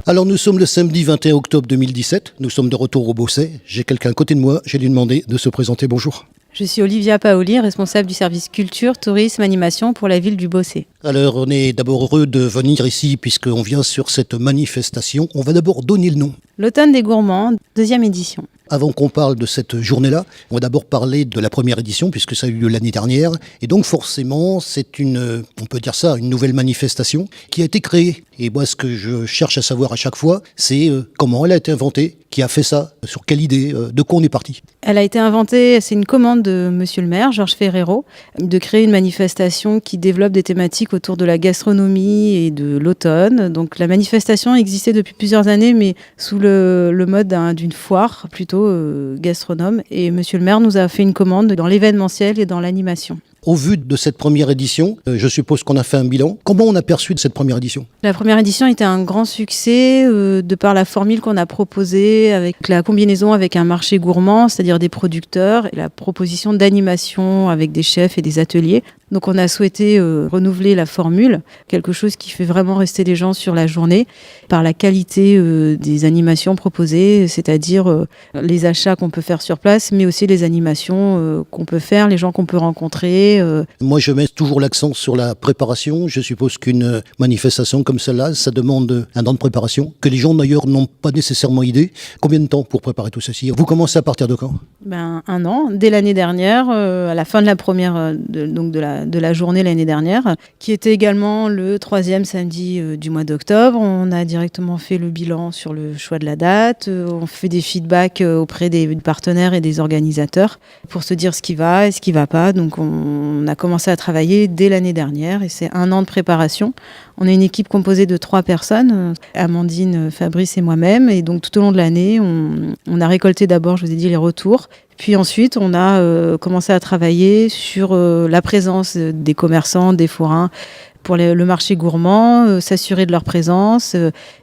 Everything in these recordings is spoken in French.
Alors nous sommes le samedi 21 octobre 2017, nous sommes de retour au Beausset. J'ai quelqu'un à côté de moi, j'ai lui demandé de se présenter. Bonjour. Je suis Olivia Paoli, responsable du service culture, tourisme, animation pour la ville du Beausset. Alors on est d'abord heureux de venir ici puisqu'on vient sur cette manifestation. On va d'abord donner le nom. L'automne des gourmands, 2e édition. Avant qu'on parle de cette journée-là, on va d'abord parler de la première édition puisque ça a eu lieu l'année dernière. Et donc forcément, c'est on peut dire ça, une nouvelle manifestation qui a été créée. Et moi, ce que je cherche à savoir à chaque fois, c'est comment elle a été inventée, qui a fait ça, sur quelle idée, de quoi on est parti. Elle a été inventée, c'est une commande de Monsieur le maire, Georges Ferrero, de créer une manifestation qui développe des thématiques autour de la gastronomie et de l'automne. Donc la manifestation existait depuis plusieurs années, mais sous le mode d'une foire, plutôt gastronome. Et Monsieur le maire nous a fait une commande dans l'événementiel et dans l'animation. Au vu de cette première édition, je suppose qu'on a fait un bilan. Comment on a perçu de cette première édition ? La première édition était un grand succès de par la formule qu'on a proposée avec la combinaison avec un marché gourmand, c'est-à-dire des producteurs, et la proposition d'animation avec des chefs et des ateliers. Donc on a souhaité renouveler la formule, quelque chose qui fait vraiment rester les gens sur la journée par la qualité des animations proposées, c'est-à-dire les achats qu'on peut faire sur place, mais aussi les animations qu'on peut faire, les gens qu'on peut rencontrer. Moi, je mets toujours l'accent sur la préparation. Je suppose qu'une manifestation comme celle-là, ça demande un temps de préparation, que les gens d'ailleurs n'ont pas nécessairement idée. Combien de temps pour préparer tout ceci ? Vous commencez à partir de quand ? 1 an, dès l'année dernière, à la fin de la première, de la journée l'année dernière, qui était également le 3e samedi du mois d'octobre. On a directement fait le bilan sur le choix de la date. On fait des feedbacks auprès des partenaires et des organisateurs pour se dire ce qui va et ce qui ne va pas. Donc on a commencé à travailler dès l'année dernière et c'est 1 an de préparation. On a une équipe composée de 3 personnes, Amandine, Fabrice et moi-même. Et donc tout au long de l'année, on a récolté d'abord, je vous ai dit, les retours. Puis ensuite, on a commencé à travailler sur la présence des commerçants, des forains pour le marché gourmand, s'assurer de leur présence,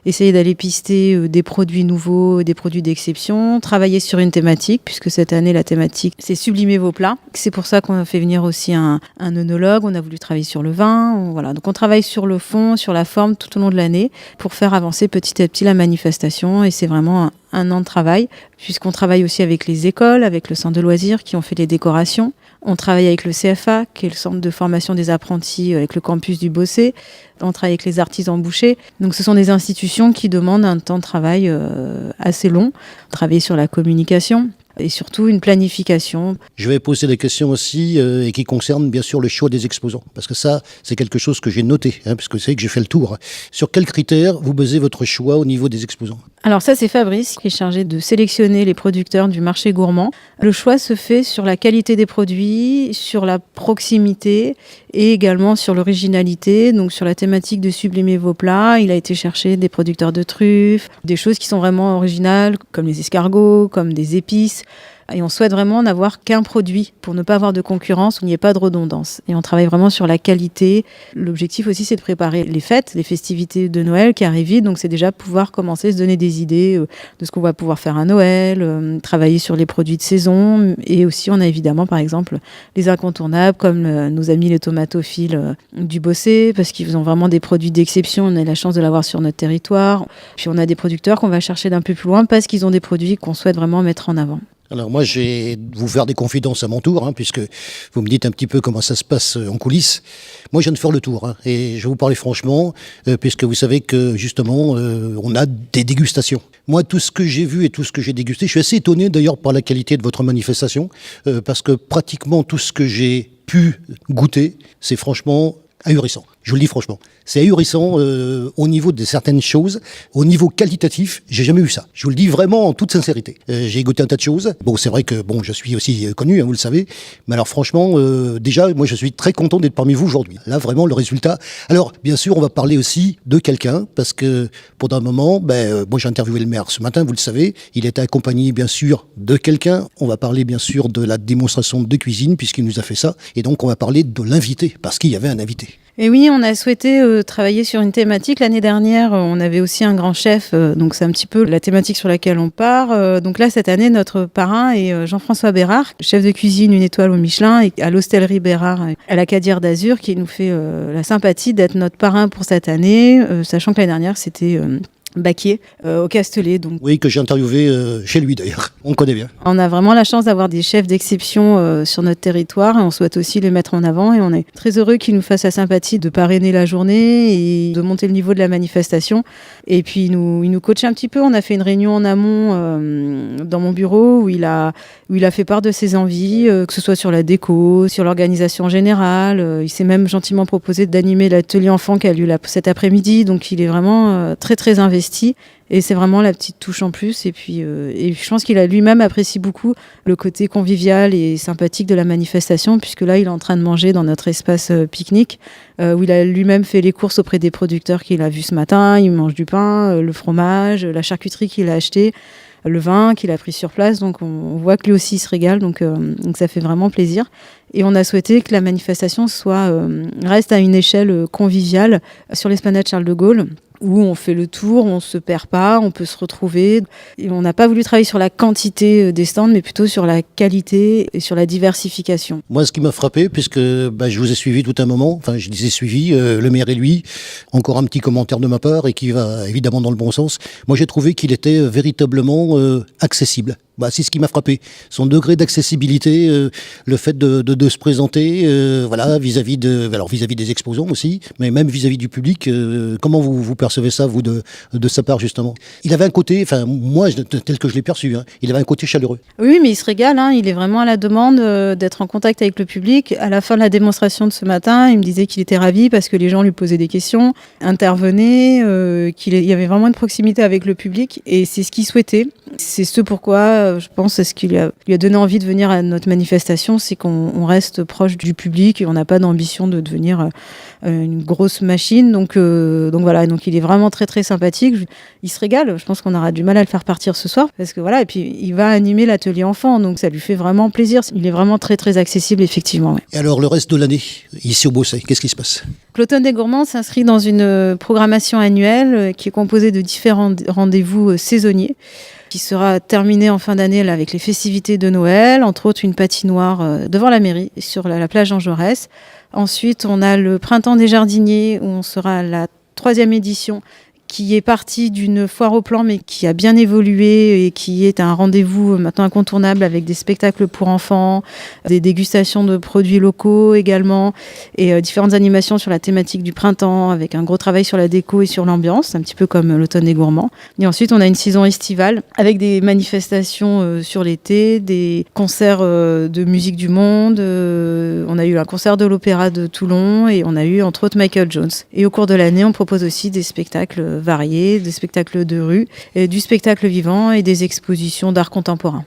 essayer d'aller pister des produits nouveaux, des produits d'exception, travailler sur une thématique, puisque cette année, la thématique, c'est sublimer vos plats. C'est pour ça qu'on a fait venir aussi un œnologue, on a voulu travailler sur le vin. Voilà. Donc on travaille sur le fond, sur la forme tout au long de l'année pour faire avancer petit à petit la manifestation et c'est vraiment un an de travail, puisqu'on travaille aussi avec les écoles, avec le centre de loisirs qui ont fait les décorations. On travaille avec le CFA, qui est le centre de formation des apprentis avec le campus du Beausset. On travaille avec les artisans bouchers. Donc ce sont des institutions qui demandent un temps de travail assez long. Travailler sur la communication et surtout une planification. Je vais poser des questions aussi et qui concernent bien sûr le choix des exposants. Parce que ça, c'est quelque chose que j'ai noté, puisque vous savez que j'ai fait le tour. Sur quels critères vous basez votre choix au niveau des exposants ? Alors ça, c'est Fabrice qui est chargé de sélectionner les producteurs du marché gourmand. Le choix se fait sur la qualité des produits, sur la proximité et également sur l'originalité, donc sur la thématique de sublimer vos plats. Il a été chercher des producteurs de truffes, des choses qui sont vraiment originales, comme les escargots, comme des épices. Et on souhaite vraiment n'avoir qu'un produit pour ne pas avoir de concurrence, où il n'y ait pas de redondance. Et on travaille vraiment sur la qualité. L'objectif aussi, c'est de préparer les fêtes, les festivités de Noël qui arrivent vite. Donc c'est déjà pouvoir commencer à se donner des idées de ce qu'on va pouvoir faire à Noël, travailler sur les produits de saison. Et aussi, on a évidemment, par exemple, les incontournables, comme nos amis les tomatophiles du Beausset, parce qu'ils ont vraiment des produits d'exception. On a la chance de l'avoir sur notre territoire. Puis on a des producteurs qu'on va chercher d'un peu plus loin parce qu'ils ont des produits qu'on souhaite vraiment mettre en avant. Alors moi, je vais vous faire des confidences à mon tour, puisque vous me dites un petit peu comment ça se passe en coulisses. Moi, je viens de faire le tour, et je vais vous parler franchement, puisque vous savez que justement, on a des dégustations. Moi, tout ce que j'ai vu et tout ce que j'ai dégusté, je suis assez étonné d'ailleurs par la qualité de votre manifestation, parce que pratiquement tout ce que j'ai pu goûter, c'est franchement ahurissant. Je vous le dis franchement. C'est ahurissant au niveau de certaines choses. Au niveau qualitatif, j'ai jamais eu ça. Je vous le dis vraiment en toute sincérité. J'ai goûté un tas de choses. Bon, c'est vrai que je suis aussi connu, vous le savez. Mais alors franchement, déjà, moi je suis très content d'être parmi vous aujourd'hui. Là, vraiment, le résultat. Alors, bien sûr, on va parler aussi de quelqu'un, parce que pendant un moment, moi j'ai interviewé le maire ce matin, vous le savez. Il était accompagné, bien sûr, de quelqu'un. On va parler, bien sûr, de la démonstration de cuisine, puisqu'il nous a fait ça. Et donc, on va parler de l'invité, parce qu'il y avait un invité. Et oui, on a souhaité travailler sur une thématique. L'année dernière, on avait aussi un grand chef, donc c'est un petit peu la thématique sur laquelle on part. Donc là, cette année, notre parrain est Jean-François Bérard, chef de cuisine 1 étoile au Michelin et à l'Hostellerie Bérard à la Cadière d'Azur, qui nous fait la sympathie d'être notre parrain pour cette année, sachant que l'année dernière, c'était Baquier, au Castellet. Donc, Oui, que j'ai interviewé chez lui d'ailleurs. On connaît bien. on a vraiment la chance d'avoir des chefs d'exception sur notre territoire et on souhaite aussi les mettre en avant. Et on est très heureux qu'ils nous fassent la sympathie de parrainer la journée et de monter le niveau de la manifestation. Et puis, ils nous coachent un petit peu. On a fait une réunion en amont dans mon bureau où il a fait part de ses envies, que ce soit sur la déco, sur l'organisation générale. Il s'est même gentiment proposé d'animer l'atelier enfant qui a lieu cet après-midi. Donc, il est vraiment très, très investi. Et c'est vraiment la petite touche en plus. Et puis, je pense qu'il a lui-même apprécié beaucoup le côté convivial et sympathique de la manifestation, puisque là, il est en train de manger dans notre espace pique-nique, où il a lui-même fait les courses auprès des producteurs qu'il a vus ce matin. Il mange du pain, le fromage, la charcuterie qu'il a achetée, le vin qu'il a pris sur place. Donc, on voit que lui aussi, il se régale. Donc ça fait vraiment plaisir. Et on a souhaité que la manifestation reste à une échelle conviviale sur l'esplanade Charles de Gaulle, où on fait le tour, on se perd pas, on peut se retrouver. Et on n'a pas voulu travailler sur la quantité des stands, mais plutôt sur la qualité et sur la diversification. Moi, ce qui m'a frappé, puisque je vous ai suivi tout un moment, enfin je les ai suivis, le maire et lui, encore un petit commentaire de ma part et qui va évidemment dans le bon sens. Moi, j'ai trouvé qu'il était véritablement accessible. C'est ce qui m'a frappé. Son degré d'accessibilité, le fait de se présenter, vis-à-vis des exposants aussi, mais même vis-à-vis du public. Comment vous percevez ça, vous, de sa part, justement? Il avait un côté, moi, tel que je l'ai perçu, il avait un côté chaleureux. Oui, mais il se régale, il est vraiment à la demande d'être en contact avec le public. À la fin de la démonstration de ce matin, il me disait qu'il était ravi parce que les gens lui posaient des questions, intervenaient, qu'il y avait vraiment une proximité avec le public et c'est ce qu'il souhaitait. C'est ce pourquoi, je pense, c'est ce qui lui a donné envie de venir à notre manifestation, c'est qu'on reste proche du public et on n'a pas d'ambition de devenir une grosse machine. Donc voilà, donc il est vraiment très très sympathique. Il se régale. Je pense qu'on aura du mal à le faire partir ce soir parce que voilà. Et puis il va animer l'atelier enfant, donc ça lui fait vraiment plaisir. Il est vraiment très très accessible, effectivement. Ouais. Et alors le reste de l'année, ici au Beausset, qu'est-ce qui se passe? L'Automne des Gourmands s'inscrit dans une programmation annuelle qui est composée de différents rendez-vous saisonniers, qui sera terminée en fin d'année là, avec les festivités de Noël, entre autres une patinoire devant la mairie, sur la plage Jean Jaurès. Ensuite, on a le Printemps des Jardiniers, où on sera à la 3e édition, qui est partie d'une foire au plan, mais qui a bien évolué et qui est un rendez-vous maintenant incontournable avec des spectacles pour enfants, des dégustations de produits locaux également, et différentes animations sur la thématique du printemps, avec un gros travail sur la déco et sur l'ambiance, un petit peu comme l'Automne des Gourmands. Et ensuite, on a une saison estivale avec des manifestations sur l'été, des concerts de musique du monde. On a eu un concert de l'Opéra de Toulon et on a eu entre autres Michael Jones. Et au cours de l'année, on propose aussi des spectacles variés, des spectacles de rue, du spectacle vivant et des expositions d'art contemporain.